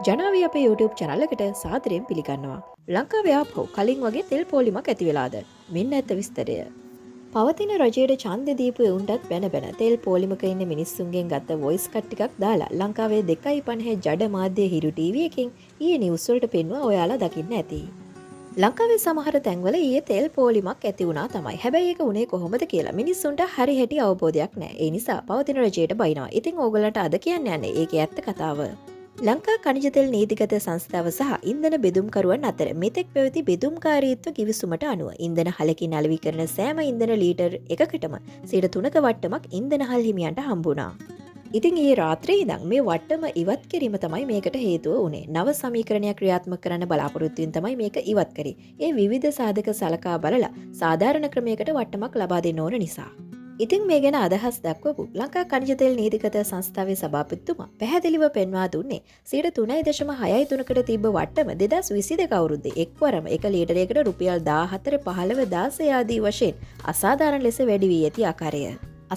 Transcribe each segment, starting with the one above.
ජනාවී අපේ YouTube channel එකට සාදරයෙන් පිළිගන්නවා. ලංකාවේ ආපහු කලින් වගේ තෙල් පෝලිමක් ඇති වෙලාද? මෙන්න ඇත්ත විස්තරය. පවතින රජයට ඡන්දෙ දීපු උන්ටත් බැන බැන තෙල් පෝලිමක ඉන්න මිනිස්සුන්ගෙන් ගත්ත වොයිස් කට් ටිකක් දාලා ලංකාවේ 2.50 ජඩ මාධ්‍ය හිරු ටීවී එකකින් ඊයේ නිවුස් වලට පෙන්වුවා ඔයාලා දකින්න ඇති. ලංකාවේ සමහර තැන්වල ඊයේ තෙල් පෝලිමක් ඇති වුණා තමයි. හැබැයි ඒක උනේ කොහොමද කියලා මිනිස්සුන්ට හරි හැටි අවබෝධයක් නැහැ. ඒ නිසා පවතින රජයට බයිනවා. ඉතින් ඕගොල්ලන්ට අද කියන්න යන්නේ ඒකේ ඇත්ත කතාව. ලංකා කනිජ තෙල් නීතිගත සංස්ථාව සහ ඉන්ධන බෙදුම්කරුවන් අතර මෙතෙක් පැවති බෙදුම්කාරීත්ව කිවිසුමට අනුව ඉන්ධන හලකින් අලෙවි කරන සෑම ඉන්ධන ලීටර් එකකටම 3% වට්ටමක් ඉන්ධන හල් හිමියන්ට හම්බුණා. ඉතින් ඊයේ රාත්‍රියේ ඉඳන් මේ වට්ටම ඉවත් කිරීම තමයි මේකට හේතුව උනේ. නව සමීකරණයක් ක්‍රියාත්මක කරන්න බලාපොරොත්තුෙන් තමයි මේක ඉවත් කරේ. ඒ විවිධ සාධක සලකා බලලා සාධාරණ ක්‍රමයකට වට්ටමක් ලබා දෙන්න ඕන නිසා. ඉතින් මේ ගැන අදහස් දක්වපු ලංකා කනිජ තෙල් නීතිගත සංස්ථාවේ සභාපතිතුමා පැහැදිලිව පෙන්වා දුන්නේ 3.63කට තිබ්බ වට්ටම 2022 අවුරුද්දේ එක්වරම 1 ලීටරයකට රුපියල් 14 15 16 ආදී වශයෙන් අසාධාරණ ලෙස වැඩි වී ඇති ආකාරය.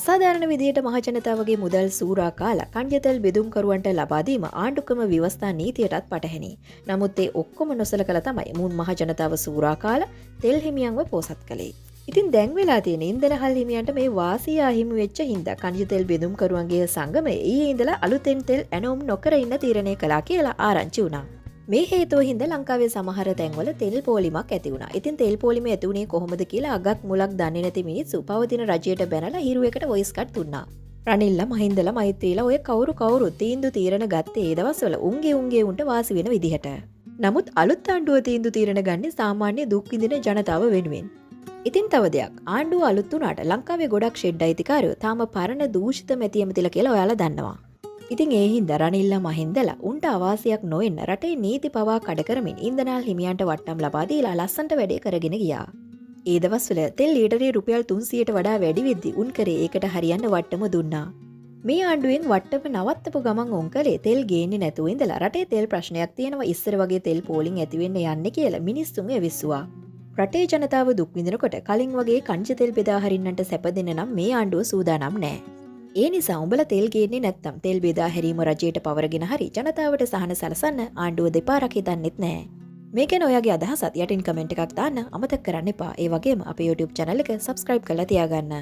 අසාධාරණ විදියට මහජනතාවගේ මුදල් සූරා කාලා කනිජ තෙල් බෙදුම්කරුවන්ට ලබා දීම ආණ්ඩුක්‍රම ව්‍යවස්ථා නීතියටත් පටහැනි. නමුත් ඒ ඔක්කොම නොසලකලා තමයි මුන් මහජනතාව සූරා කාලා තෙල් හිමියන්ව පෝසත් කළේ. ඉතින් දැන් වෙලා තියෙන ඉන්ධන හල් හිමියන්ට මේ වාසිය අහිමි වෙච්ච හින්දා කනිජ තෙල් බෙදුම්කරුවන්ගේ සංගමය ඊයේ ඉඳලා අලුතෙන් තෙල් ඇනෝම් නොකර ඉන්න තීරණය කළා කියලා ආරංචි වුණා. මේ හේතුව හින්දා ලංකාවේ සමහර තැන්වල තෙල් පෝලිමක් ඇති වුණා. ඉතින් තෙල් පෝලිම ඇති වුණේ කොහොමද කියලා අගක් මුලක් දන්නේ නැති මිනිස්සු පවතින රජයට බැනලා හිරු එකට වොයිස් කට් දුන්නා. රනිල්ලා මහින්දලා මෛත්‍රීලා ඔය කවුරු තීන්දුව තීරණ ගත්තේ ඒ දවස්වල උන්ගේ උන්ට වාසි වෙන විදිහට. නමුත් අලුත් ආණ්ඩුව තීන්දුව තීරණ ගන්නේ සාමාන්‍ය දුක් විඳින ජනතාව වෙනුවෙන්. ඉතින් තව දෙයක් ආණ්ඩුව අලුත් වුණාට ලංකාවේ ගොඩක් ෂෙඩ් අයිතිකාරයෝ තාම පරණ දූෂිත මැති ඇමතිලා කියලා ඔයාලා දන්නවා. ඉතින් ඒ හින්දා රනිල්ලා මහින්දලා උන්ට අවාසියක් නොවෙන්න රටේ නීති පවා කඩ කරමින් ඉන්ධනල් හිමියන්ට වට්ටම් ලබා දීලා ලස්සන්ට වැඩේ කරගෙන ගියා. ඒ දවස්වල තෙල් ලීටරේ රුපියල් 300ට වඩා වැඩි වෙද්දි උන් කරේ ඒකට හරියන්න වට්ටම දුන්නා. මේ ආණ්ඩුවෙන් වට්ටම නවත්තපු ගමන් උන් කලේ තෙල් ගේන්නේ නැතුව ඉඳලා රටේ තෙල් ප්‍රශ්නයක් තියෙනවා ඉස්සර වගේ තෙල් පෝලිං ඇති වෙන්න යන්නේ කියලා මිනිස්සුන් එවිස්සුවා. රටේ ජනතාව දුක් විඳිනකොට කලින් වගේ කංච තෙල් බෙදා හරින්නට සැප දෙන්න නම් මේ ආණ්ඩුව සූදානම් නැහැ. ඒ නිසා උඹලා තෙල් ගේන්නේ නැත්නම් තෙල් බෙදා හැරීම රජයට පවරගෙන හරි ජනතාවට සහන සලසන්න ආණ්ඩුව දෙපාරක් හිතන්නෙත් නැහැ. මේ ගැන ඔයාගේ අදහසත් යටින් කමෙන්ට් එකක් දාන්න අමතක කරන්න එපා. ඒ වගේම අපේ YouTube channel එක subscribe කරලා තියාගන්න.